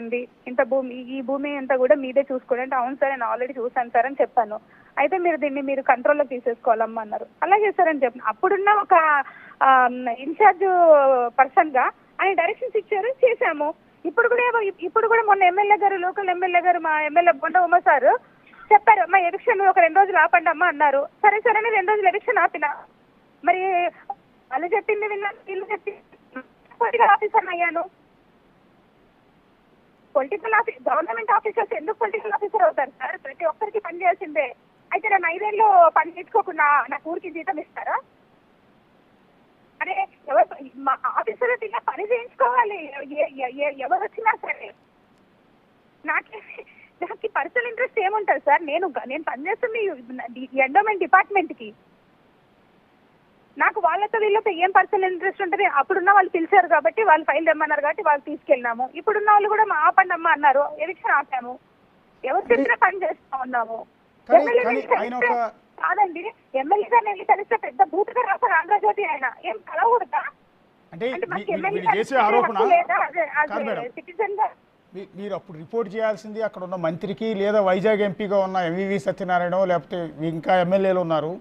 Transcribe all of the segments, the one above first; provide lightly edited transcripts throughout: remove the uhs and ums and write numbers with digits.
ఉంది. ఇంత భూమి ఈ భూమి అంతా కూడా మీదే చూసుకోండి అంటే అవును సార్ నేను ఆల్రెడీ చూసాను సార్ అని చెప్పాను. అయితే దీన్ని మీరు కంట్రోల్‌లోకి తీసేసుకోవాలమ్మా అన్నారు. అలాగే సార్ అని చెప్పాను. అప్పుడున్న ఒక ఇన్‌చార్జ్ పర్సన్‌గా ఆయన డైరెక్షన్స్ ఇచ్చారు, చేశాము. ఇప్పుడు కూడా మొన్న ఎమ్మెల్యే గారు, లోకల్ ఎమ్మెల్యే గారు, మా ఎమ్మెల్యే బొండ ఉమ సారు చెప్పారు, అమ్మా ఎలక్షన్ ఒక 2 రోజులు ఆపండి అమ్మా అన్నారు. సరే సరే అని 2 రోజులు ఎలక్షన్ ఆపిన. మరి వాళ్ళు చెప్పింది విన్నాను, వీళ్ళు చెప్పింది పొలిటికల్ ఆఫీసర్ అయ్యాను. గవర్నమెంట్ ఆఫీసర్స్ ఎందుకు పొలిటికల్ ఆఫీసర్ అవుతారు సార్? ప్రతి ఒక్కరికి పని చేయాల్సిందే. అయితే నేను 5 ఏళ్ళు పని నేర్చుకోకుండా నాకు ఊరికి జీతం ఇస్తారా? అరే ఎవరు మా ఆఫీసర్ ఇలా పని చేయించుకోవాలి ఎవరు వచ్చినా సరే. నాకు పర్సనల్ ఇంట్రెస్ట్ ఏముంటుంది సార్? నేను పనిచేస్తుంది ఎండోమెంట్ డిపార్ట్మెంట్కి. నాకు వాళ్ళతో వీళ్ళతో ఏం పర్సనల్ ఇంట్రెస్ట్ ఉంటుంది? అప్పుడున్న వాళ్ళు పిలిచారు కాబట్టి, వాళ్ళు ఫైల్ తెమ్మన్నారు కాబట్టి వాళ్ళు తీసుకెళ్ళినాము. ఇప్పుడున్న వాళ్ళు కూడా మా ఆపండి అమ్మ అన్నారు, ఎలక్షన్ ఆపాము. ఎవరు చెప్పినా పని చేస్తా ఉన్నాము. కాదండి, ఎమ్మెల్యే గారిని వెళ్ళి కలిస్తే పెద్ద బూతుగా రాస్తారు ఆంధ్రజ్యోతి. ఆయన ఏం కలవకూడదా? సిటిజన్ గా మీరు అప్పుడు రిపోర్ట్ చేయాల్సింది అక్కడ ఉన్న మంత్రికి, లేదా వైజాగ్ ఎంపీగా ఉన్న ఎంవివి సత్యనారాయణ, లేకపోతే ఇంకా ఎమ్మెల్యేలు ఉన్నారు.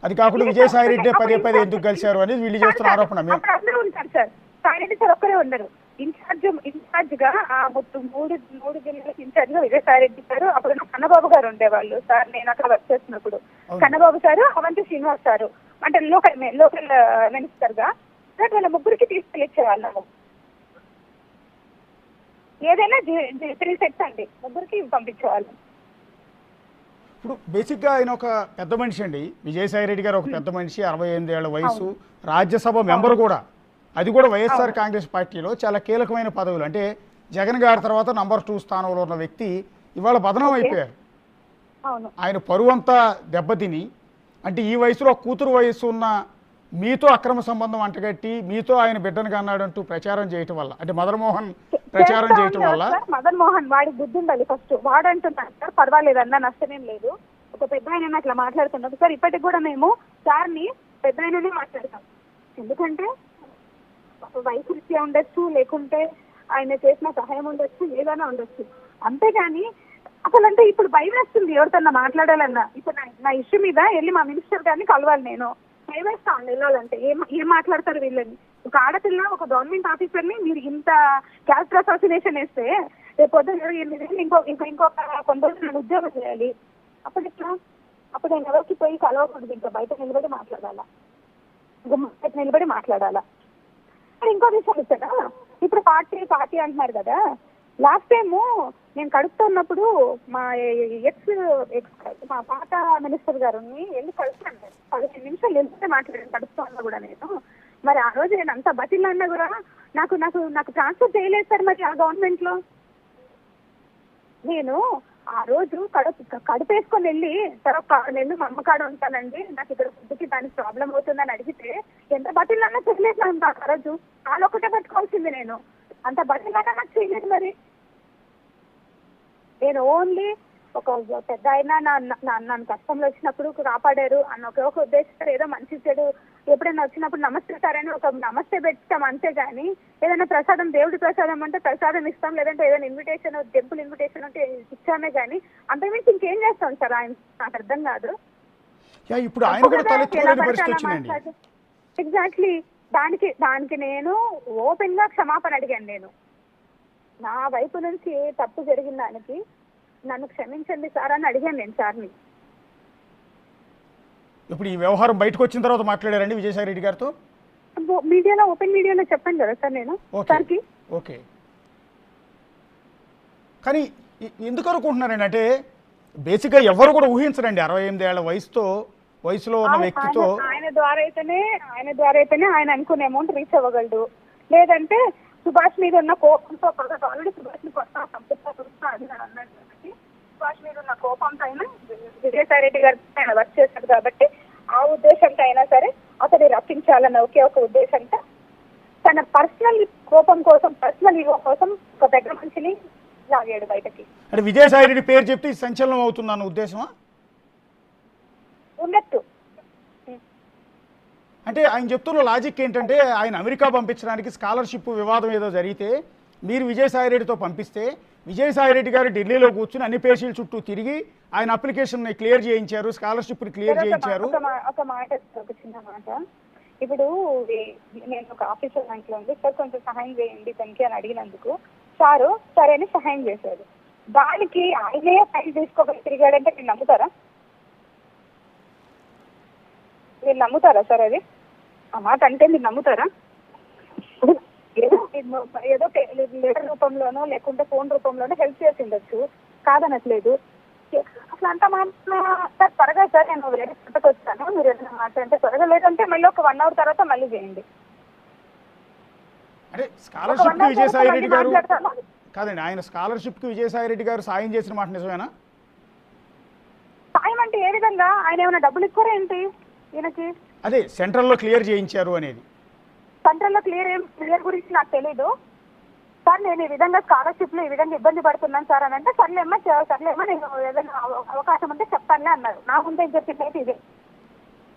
అది కాకుండా విజయసాయి రెడ్డి పదే ఎందుకు కలిశారు అనేది వీళ్ళు చేస్తున్న ఆరోపణ. అందరూ ఉంటారు సార్, సాయి రెడ్డి సార్ ఒక్కరే ఉండరు. ఇన్ఛార్జ్ గా మూడు జిల్లాలకు ఇన్ఛార్జ్ గా విజయసాయి రెడ్డి గారు, అప్పుడు కన్నబాబు గారు ఉండేవాళ్ళు సార్. నేను అక్కడ వర్క్ చేస్తున్నప్పుడు కన్నబాబు సారు, అవంతి శ్రీనివాస్ సారు అంటే లోకల్ మినిస్టర్ గా వాళ్ళ ముగ్గురికి తీసుకెళ్ళిచ్చేవాళ్ళము. ఏదైనా 3 సెట్స్ అండి, ముగ్గురికి పంపించేవాళ్ళం. ఇప్పుడు బేసిక్గా ఆయన ఒక పెద్ద మనిషి అండి, విజయసాయి రెడ్డి గారు ఒక పెద్ద మనిషి, 68 ఏళ్ల వయసు, రాజ్యసభ మెంబర్ కూడా. అది కూడా వైఎస్ఆర్ కాంగ్రెస్ పార్టీలో చాలా కీలకమైన పదవులు. అంటే జగన్ గారి తర్వాత నంబర్ 2 స్థానంలో ఉన్న వ్యక్తి ఇవాళ బదనం అయిపోయారు. ఆయన పరువంతా దెబ్బతిని, అంటే ఈ వయసులో కూతురు వయసు ఉన్న మీతో అక్రమ సంబంధం అంటగట్టి మీతో ఆయన బిడ్డను కన్నాడంటూ ప్రచారం చేయటం వల్ల, అంటే మదన్ మోహన్ ప్రచారం చేయటం వల్ల. మదన్ మోహన్ వాడి బుద్ధి ఉండాలి ఫస్ట్. వాడంటున్నాడు సార్, పర్వాలేదు అన్న, నష్టమేం లేదు. ఒక పెద్ద ఆయన అట్లా మాట్లాడుతున్నాడు సార్. ఇప్పటికి కూడా మేము సార్ని పెద్ద ఆయననే మాట్లాడతాం. ఎందుకంటే వయసు రీత్యా ఉండొచ్చు, లేకుంటే ఆయన చేసిన సహాయం ఉండొచ్చు, ఏదైనా ఉండొచ్చు. అంతేగాని అసలు అంటే ఇప్పుడు భయం వేస్తుంది ఎవరితోన్నా మాట్లాడాలన్నా. ఇప్పుడు నా ఇష్యూ మీద వెళ్ళి మా మినిస్టర్ గారిని కలవాలి, నేను భయం వేస్తాను వెళ్ళాలంటే. ఏం మాట్లాడతారు వీళ్ళని? ఒక ఆడపిల్ల, ఒక గవర్నమెంట్ ఆఫీసర్ని మీరు ఇంత క్యారెక్టర్ అసాసినేషన్ వేస్తే రేపు పొద్దున ఇంకొక కొన్ని రోజులు నేను ఉద్యోగం చేయాలి. అప్పుడు నేను ఎవరికి పోయి కలవకూడదు, ఇంకా బయట నిలబడి మాట్లాడాలా, బయట నిలబడి మాట్లాడాలా. మరి ఇంకో విషయం ఇచ్చారా, ఇప్పుడు పార్టీ అంటున్నారు కదా. లాస్ట్ టైము నేను కడుపుతో ఉన్నప్పుడు మా మా పాత మినిస్టర్ గారిని వెళ్ళి కలిసాను. 15 నిమిషాలు వెళ్తే మాట్లాడాను కడుపుతో ఉన్నా కూడా నేను. మరి ఆ రోజు నేను అంత బతిలన్నా కూడా నాకు ట్రాన్స్ఫర్ చేయలేదు సార్. మరి ఆ గవర్నమెంట్ లో నేను ఆ రోజు కడుపేసుకొని వెళ్ళి తర్వాత నేను మా అమ్మ కాడ ఉంటానండి, నాకు ఇక్కడ ఫుడ్కి దానికి ప్రాబ్లం అవుతుందని అడిగితే ఎంత బతిలన్నా చేయలేదు అంత. ఆ రోజు ఒకటే పెట్టుకోవాల్సింది, నేను అంత బతిలన్నా నాకు చేయలేదు. మరి నేను ఓన్లీ ఒక పెద్ద అయినా నన్ను కష్టంలో వచ్చినప్పుడు కాపాడారు అన్న ఒక ఉద్దేశంతో ఏదో మంచి చెడు ఎప్పుడైనా వచ్చినప్పుడు నమస్తే సార్ అని ఒక నమస్తే పెడతాం అంతేగాని ఏదైనా ప్రసాదం, దేవుడి ప్రసాదం అంటే ప్రసాదం ఇస్తాం, లేదంటే ఏదైనా ఇన్విటేషన్, టెంపుల్ ఇన్విటేషన్ అంటే ఇచ్చామే కానీ అంతకుమించి ఇంకేం చేస్తాం సార్? ఆయన నాకు అర్థం కాదు. ఎగ్జాక్ట్లీ దానికి నేను ఓపెన్ గా క్షమాపణ అడిగాను. నేను నా వైపు నుంచి ఏ తప్పు జరిగిన దానికి నన్ను క్షమించండి సార్ అని అడిగాను నేను సార్ని. ఇప్పుడు ఈ వ్యవహారం బయటకు వచ్చిన తర్వాత మాట్లాడారండి విజయసాయి రెడ్డి గారితో మీడియాలో, ఓపెన్ మీడియాలో చెప్పాను కదా సార్ నేను సార్కి. ఓకే, కానీ ఎందుకు అనుకుంటున్నారండి? అంటే బేసిక్గా ఎవరు కూడా ఊహించరండి 68 ఏళ్ల వయసులో ఉన్న వ్యక్తితో. ఆయన ద్వారా అయితేనే ఆయన అనుకునే అమౌంట్ రీచ్ అవ్వగలడు. లేదంటే సుభాష్ మీద ఉన్న కోపంతో, ఆల్రెడీ సుభాష్ ని అన్నాడు కాబట్టి సుభాష్ మీద ఉన్న కోపంతో అయినా విజయసాయి రెడ్డి గారు ఆయన వర్క్ చేశాడు కాబట్టి ఆ ఉద్దేశంతో అయినా సరే అతన్ని రప్పించాలన్న ఒకే ఒక ఉద్దేశంతో తన పర్సనల్ కోపం కోసం, పర్సనల్ ఈగో కోసం ఒక దగ్గర మనిషిని లాగాడు బయటకి. అంటే విజయసాయి రెడ్డి పేరు చెప్తే సంచలనం అవుతుందన్న ఉద్దేశమా? ఉన్నట్టు. అంటే ఆయన చెప్తున్న లాజిక్ ఏంటంటే, ఆయన అమెరికా పంపించడానికి స్కాలర్షిప్ వివాదం ఏదో జరిగితే మీరు విజయసాయిరెడ్డితో పంపిస్తే విజయసాయిరెడ్డి గారు ఢిల్లీలో కూర్చుని అన్ని పేషీల చుట్టూ తిరిగి ఆయన అప్లికేషన్ని క్లియర్ చేయించారు, స్కాలర్షిప్ని క్లియర్ చేయించారు. ఒక మాట, ఒక చిన్న మాట. ఇప్పుడు నేను ఒక ఆఫీసర్ ర్యాంక్ లో ఉంది సార్, కొంచెం సహాయం చేయండి తనకి అని అడిగినందుకు సారు సరే అని సహాయం చేశారు. దానికి ఆయనే ఫైల్ తీసుకోగలి తిరిగాడంటే మీరు నమ్ముతారా? మీరు నమ్ముతారా సార్? అది ఆ మాట అంటే మీరు నమ్ముతారా? ఏదో లెటర్ రూపంలోనో లేకుంటే ఫోన్ రూపంలోనో హెల్ప్ చేసి ఉండొచ్చు, కాదనట్లేదు. అసలు అంత సార్ త్వరగా సార్ నేను వేరే చోటకు వచ్చాను, మీరు ఏదైనా మాట్లాడితే త్వరగా, లేదంటే మళ్ళీ ఒక 1 hour తర్వాత మళ్ళీ చేయండి. అంటే స్కాలర్షిప్ కి విజయసాయిరెడ్డి గారు కాదండి, ఆయన స్కాలర్షిప్ కి విజయసాయిరెడ్డి గారు సాయం చేసిన మాట నిజమేనా? సాయం అంటే ఏ విధంగా? ఆయన ఏమైనా డబ్బులు ఇచ్చారా ఏంటి ఈయనకి? అదే సెంట్రల్ లో క్లియర్ చేయించారు అనేది. సెంట్రల్ లో క్లియర్ గురించి నాకు తెలీదు సార్. నేను ఈ విధంగా స్కాలర్షిప్ లో ఈ విధంగా ఇబ్బంది పడుతున్నాను సార్ అని అంటే సర్లేమ్మా నేను ఏదైనా అవకాశం ఉంటే చెప్తానులే అన్నారు. నా ముందే చెప్పింది అయితే ఇదే.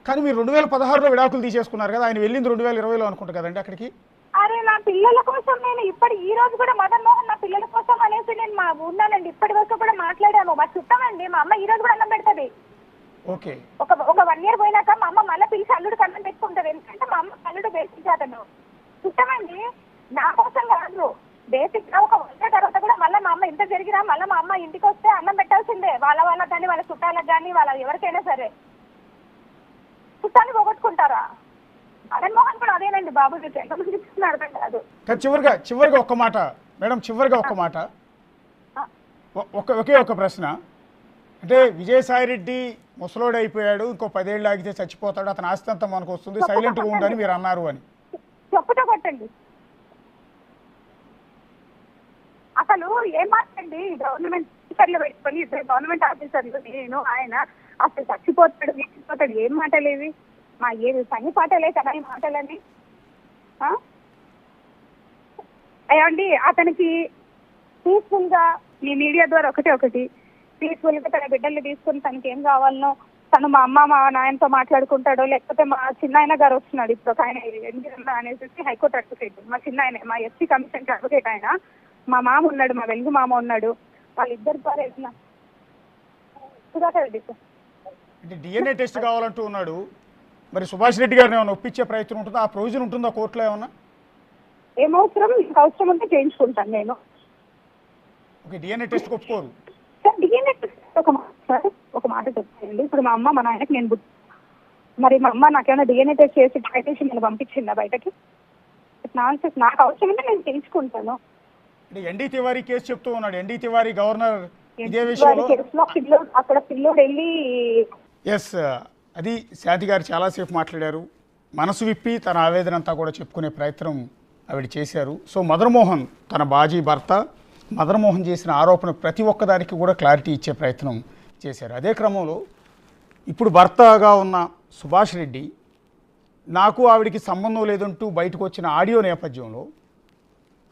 కానీ మీరు 2016లో విడాకులు తీసేసుకున్నారు కదా, ఆయన వెళ్ళింది 2020లో అనుకుంటా కదండి అక్కడికి. అరే నా పిల్లల కోసం నేను ఈ రోజు కూడా మదన్ మోహన్ నా పిల్లల కోసం అనేసి నేను ఉన్నానండి. ఇప్పటి వరకు కూడా మాట్లాడాము. మా చుట్టమండి, మా అమ్మ ఈ రోజు కూడా అన్నం పెడుతుంది. ఓకే, ఒక 1 year పోయినాక మా అమ్మ మళ్ళీ పిలిచి అల్లుడికి అన్నం పెట్టుకుంటది. ఎందుకంటే మా అమ్మ అల్లుడు బేసిక్ అతను చుట్టమండి, నా కోసం కాదు. బేసిక్ గా ఒక 1 year తర్వాత కూడా మళ్ళీ మా అమ్మ ఇంత జరిగినా మళ్ళీ మా అమ్మ ఇంటికి వస్తే అన్నం పెట్టాల్సిందే. వాళ్ళకి కానీ వాళ్ళ చుట్టాలకు కానీ వాళ్ళ ఎవరికైనా సరే. చుట్టాన్ని పోగొట్టుకుంటారా? మదన్ మోహన్ కూడా అదేనండి బాబు, ఎంతమంది అర్థం కాదు. చివరిగా ఒక్క మాట మేడం, చివరిగా ఒక్క మాట, ఒకే ఒక ప్రశ్న. అంటే విజయసాయిరెడ్డి ముసలోడు అయిపోయాడు, ఇంకో 10 ఏళ్ళు ఆగితే చచ్చిపోతాడు, అతని ఆస్తి అంతా మనకు వస్తుంది, సైలెంట్గా ఉండని మీరు అన్నారు అని. చెప్పుతో కొట్టండి. అసలు ఏం మాట్లాడండి, గవర్నమెంట్ ఆఫీసర్లు పెట్టుకొని ఇద్దరు గవర్నమెంట్ ఆఫీసర్లు నేను ఆయన అసలు చచ్చిపోతాడు ఏం మాటలేవి? మా ఏది పని పాటలే కదా ఈ మాటలని. అయ్యండి అతనికి పీస్ఫుల్ గా మీ మీడియా ద్వారా ఒకటి పీస్ఫుల్ గా తన బిడ్డల్ని తీసుకుని తనకి ఏం కావాలనో తను మా అమ్మ మా నాయనతో మాట్లాడుకుంటాడో, లేకపోతే మా చిన్నాయన గారు వస్తున్నాడు ఇప్పుడు ఒక ఆయన అనేసి హైకోర్టు అడ్వకేట్, మా చిన్నాయన మా ఎస్సీ కమిషన్ అడ్వకేట్ ఆయన, మా మామ ఉన్నాడు, మా వెలుగు మామ ఉన్నాడు, వాళ్ళిద్దరు ద్వారా వెళ్తున్నా. అంటే డిఎన్ఏ టెస్ట్ కావాలంటూ ఉన్నాడు. మరి సుభాష్ రెడ్డి గారిని ఏమైనా ఒప్పించే ప్రయత్నం ఉంటుందా? ఆ ప్రొవిజన్ ఉంటుందా కోర్టులో ఏమన్నా? ఏమవసరం, అవసరం ఉంటే చేయించుకుంటాను నేను. ఓకే, డిఎన్ఏ టెస్ట్ ఒప్పుకోరు సార్? డిఎన్ఏ టెస్ట్ ఒక మాట చెప్తానండి. ఇప్పుడు మా అమ్మ మా నాయనకి నేను మరి మా అమ్మ నాకేమైనా డిఎన్ఏ టెస్ట్ చేసి బయటేసి నేను పంపించిందా బయటకి? నాకు అవసరం ఉంటే నేను చేయించుకుంటాను. అంటే ఎన్డీ తివారీ కేసు చెప్తూ ఉన్నాడు. ఎన్డీ తివారీ గవర్నర్ ఇదే విషయంలో అక్కడ పిల్లోడు వెళ్ళి ఎస్, అది శాంతి గారు చాలాసేపు మాట్లాడారు. మనసు విప్పి తన ఆవేదన అంతా కూడా చెప్పుకునే ప్రయత్నం ఆవిడ చేశారు. సో మదన్ మోహన్ తన బాజీ భర్త, మదన్ మోహన్ చేసిన ఆరోపణ ప్రతి ఒక్కదానికి కూడా క్లారిటీ ఇచ్చే ప్రయత్నం చేశారు. అదే క్రమంలో ఇప్పుడు భర్తగా ఉన్న సుభాష్ రెడ్డి నాకు ఆవిడికి సంబంధం లేదంటూ బయటకు వచ్చిన ఆడియో నేపథ్యంలో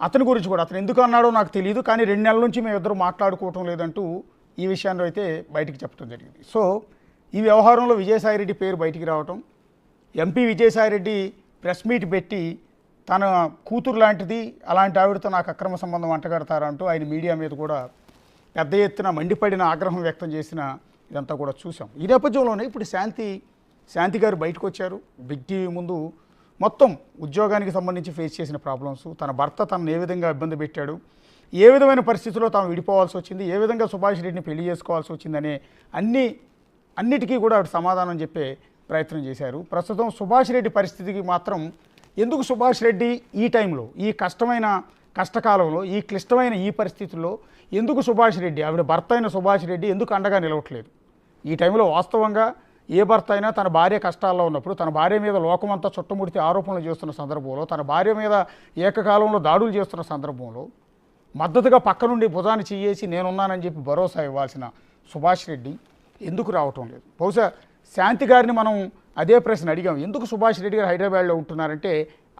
అతని గురించి కూడా, అతను ఎందుకు అన్నాడో నాకు తెలియదు, కానీ 2 నెలల నుంచి మేము ఇద్దరు మాట్లాడుకోవటం లేదంటూ ఈ విషయాన్ని అయితే బయటికి చెప్పడం జరిగింది. సో ఈ వ్యవహారంలో విజయసాయిరెడ్డి పేరు బయటికి రావటం, ఎంపీ విజయసాయిరెడ్డి ప్రెస్ మీట్ పెట్టి తన కూతురు లాంటిది అలాంటి ఆవిడతో నాకు అక్రమ సంబంధం అంటగడతారంటూ ఆయన మీడియా మీద కూడా పెద్ద ఎత్తున మండిపడిన ఆగ్రహం వ్యక్తం చేసిన ఇదంతా కూడా చూసాం. ఈ నేపథ్యంలోనే ఇప్పుడు శాంతి గారు బయటకు వచ్చారు. బిగ్ టీవీ ముందు మొత్తం ఉద్యోగానికి సంబంధించి ఫేస్ చేసిన ప్రాబ్లమ్స్, తన భర్త తనను ఏ విధంగా ఇబ్బంది పెట్టాడు, ఏ విధమైన పరిస్థితుల్లో తాము విడిపోవాల్సి వచ్చింది, ఏ విధంగా సుభాష్ రెడ్డిని పెళ్లి చేసుకోవాల్సి వచ్చిందనే అన్నిటికీ కూడా ఆవిడ సమాధానం చెప్పే ప్రయత్నం చేశారు. ప్రస్తుతం సుభాష్ రెడ్డి పరిస్థితికి మాత్రం ఎందుకు సుభాష్ రెడ్డి ఈ టైంలో, ఈ కష్టకాలంలో, ఈ క్లిష్టమైన ఈ పరిస్థితుల్లో ఎందుకు సుభాష్ రెడ్డి, ఆవిడ భర్త అయిన సుభాష్ రెడ్డి ఎందుకు అండగా నిలవట్లేదు? ఈ టైంలో వాస్తవంగా ఏ భర్త అయినా తన భార్య కష్టాల్లో ఉన్నప్పుడు, తన భార్య మీద లోకమంతా చుట్టముడితే ఆరోపణలు చేస్తున్న సందర్భంలో, తన భార్య మీద ఏకకాలంలో దాడులు చేస్తున్న సందర్భంలో మద్దతుగా పక్క నుండి భుజాన్ని చెయ్యేసి నేనున్నానని చెప్పి భరోసా ఇవ్వాల్సిన సుభాష్ రెడ్డి ఎందుకు రావటం లేదు? బహుశా శాంతి గారిని మనం అదే ప్రశ్న అడిగాం, ఎందుకు సుభాష్ రెడ్డి గారు హైదరాబాద్లో ఉంటున్నారంటే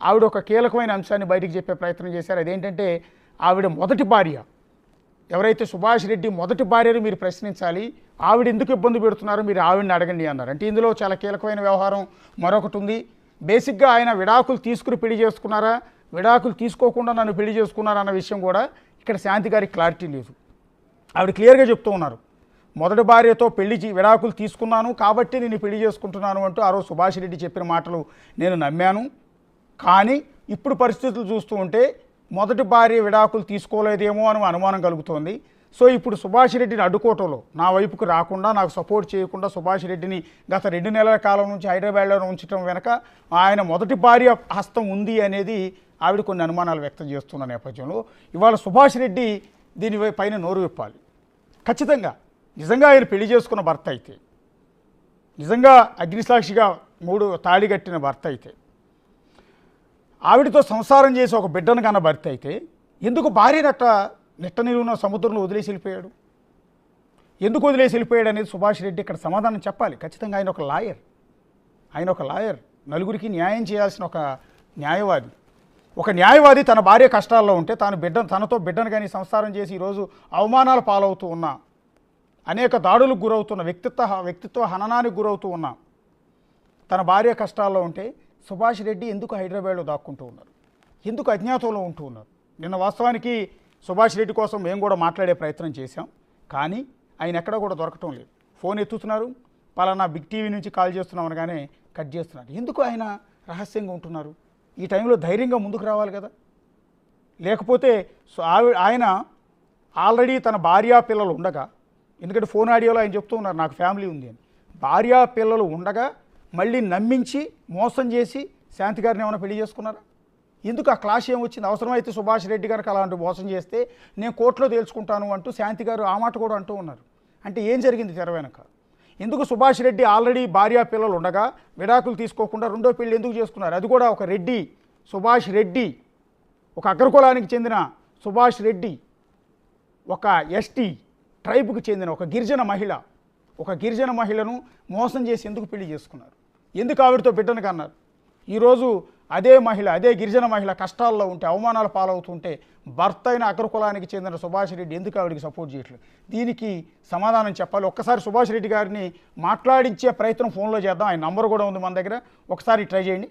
ఆవిడ ఒక కీలకమైన అంశాన్ని బయటికి చెప్పే ప్రయత్నం చేశారు. అదేంటంటే ఆవిడ మొదటి భార్య, ఎవరైతే సుభాష్ రెడ్డి మొదటి భార్యను మీరు ప్రశ్నించాలి, ఆవిడ ఎందుకు ఇబ్బంది పెడుతున్నారో మీరు ఆవిడని అడగండి అన్నారు. అంటే ఇందులో చాలా కీలకమైన వ్యవహారం మరొకటి ఉంది. బేసిక్గా ఆయన విడాకులు తీసుకుని పెళ్లి చేసుకున్నారా, విడాకులు తీసుకోకుండా నన్ను పెళ్లి చేసుకున్నారన్న విషయం కూడా ఇక్కడ శాంతి గారికి క్లారిటీ లేదు. ఆవిడ క్లియర్గా చెప్తూ ఉన్నారు, మొదటి భార్యతో విడాకులు తీసుకున్నాను కాబట్టి నేను పెళ్లి చేసుకుంటున్నాను అంటూ ఆ రోజు సుభాష్ రెడ్డి చెప్పిన మాటలు నేను నమ్మాను. కానీ ఇప్పుడు పరిస్థితులు చూస్తూ ఉంటే మొదటి భార్య విడాకులు తీసుకోలేదేమో అని అనుమానం కలుగుతోంది. సో ఇప్పుడు సుభాష్ రెడ్డిని అడ్డుకోవటంలో నా వైపుకు రాకుండా నాకు సపోర్ట్ చేయకుండా సుభాష్ రెడ్డిని గత 2 నెలల కాలం నుంచి హైదరాబాద్లో ఉంచడం వెనక ఆయన మొదటి భార్య హస్తం ఉంది అనేది ఆవిడ కొన్ని అనుమానాలు వ్యక్తం చేస్తున్న నేపథ్యంలో ఇవాళ సుభాష్ రెడ్డి దీని పైన నోరు విప్పాలి. ఖచ్చితంగా నిజంగా ఆయన పెళ్లి చేసుకున్న భర్త అయితే, నిజంగా అగ్నిసాక్షిగా 3 తాళి కట్టిన భర్త అయితే, ఆవిడతో సంసారం చేసి ఒక బిడ్డను కన్న భర్త అయితే ఎందుకు భార్యనట్ట నిట్ట నిలువున సముద్రంలో వదిలేసి వెళ్ళిపోయాడు? ఎందుకు వదిలేసి వెళ్ళిపోయాడు అనేది సుభాష్ రెడ్డి ఇక్కడ సమాధానం చెప్పాలి. ఖచ్చితంగా ఆయన ఒక లాయర్, నలుగురికి న్యాయం చేయాల్సిన ఒక న్యాయవాది తన భార్య కష్టాల్లో ఉంటే తనతో బిడ్డను కానీ సంసారం చేసి ఈరోజు అవమానాలు పాలవుతూ ఉన్నా, అనేక దాడులకు గురవుతున్న, వ్యక్తిత్వ హననానికి గురవుతూ ఉన్నా తన భార్య కష్టాల్లో ఉంటే సుభాష్ రెడ్డి ఎందుకు హైదరాబాద్లో దాక్కుంటూ ఉన్నారు? ఎందుకు అజ్ఞాతంలో ఉంటూ ఉన్నారు? నిన్న వాస్తవానికి సుభాష్ రెడ్డి కోసం మేము కూడా మాట్లాడే ప్రయత్నం చేశాం, కానీ ఆయన ఎక్కడ కూడా దొరకటం లేదు. ఫోన్ ఎత్తుతున్నారు, పలానా బిగ్ టీవీ నుంచి కాల్ చేస్తున్నాం అనగానే కట్ చేస్తున్నారు. ఎందుకు ఆయన రహస్యంగా ఉంటున్నారు? ఈ టైంలో ధైర్యంగా ముందుకు రావాలి కదా. లేకపోతే ఆయన ఆల్రెడీ తన భార్యా పిల్లలు ఉండగా, ఎందుకంటే ఫోన్ ఆడియోలో ఆయన చెప్తూ ఉన్నారు నాకు ఫ్యామిలీ ఉంది అని, భార్యా పిల్లలు ఉండగా మళ్ళీ నమ్మించి మోసం చేసి శాంతి గారిని ఏమైనా పెళ్లి చేసుకున్నారా? ఎందుకు ఆ క్లాష్ ఏమొచ్చింది? అవసరమైతే సుభాష్ రెడ్డి గారికి అలాంటి మోసం చేస్తే నేను కోర్టులో తేల్చుకుంటాను అంటూ శాంతి గారు ఆ మాట కూడా అంటూ ఉన్నారు. అంటే ఏం జరిగింది తెర వెనక? ఎందుకు సుభాష్ రెడ్డి ఆల్రెడీ భార్యా పిల్లలు ఉండగా విడాకులు తీసుకోకుండా రెండో పెళ్లి ఎందుకు చేసుకున్నారు? అది కూడా ఒక రెడ్డి, సుభాష్ రెడ్డి, ఒక అగ్రకులానికి చెందిన సుభాష్ రెడ్డి, ఒక ఎస్టీ ట్రైబ్కి చెందిన ఒక గిరిజన మహిళను మోసం చేసి ఎందుకు పెళ్లి చేసుకున్నారు? ఎందుకు ఆవిడతో బిడ్డను కన్నారు? ఈరోజు అదే గిరిజన మహిళ కష్టాల్లో ఉంటే, అవమానాలు పాలవుతుంటే భర్త అయిన అగ్రకులానికి చెందిన సుభాష్ రెడ్డి ఎందుకు ఆవిడికి సపోర్ట్ చేయట్లేదు? దీనికి సమాధానం చెప్పాలి. ఒక్కసారి సుభాష్ రెడ్డి గారిని మాట్లాడించే ప్రయత్నం ఫోన్లో చేద్దాం. ఆయన నంబర్ కూడా ఉంది మన దగ్గర, ఒకసారి ట్రై చేయండి.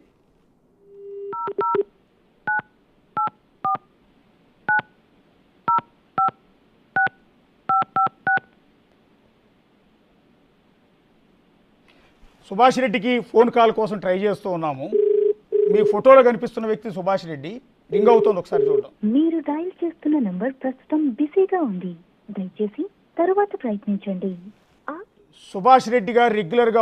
సుభాష్ రెడ్డికి ఫోన్ కాల్ కోసం ట్రై చేస్తూ ఉన్నాము. మీ ఫోటోలో కనిపిస్తున్న వ్యక్తి సుభాష్ రెడ్డి. రింగ్ అవుతుంది, ఒకసారి చూద్దాం. మీరు డయల్ చేస్తున్న నంబర్ ప్రస్తుతం బిజీగా ఉంది, దయచేసి తరువాత ప్రయత్నించండి. సుభాష్ రెడ్డి గారు రెగ్యులర్గా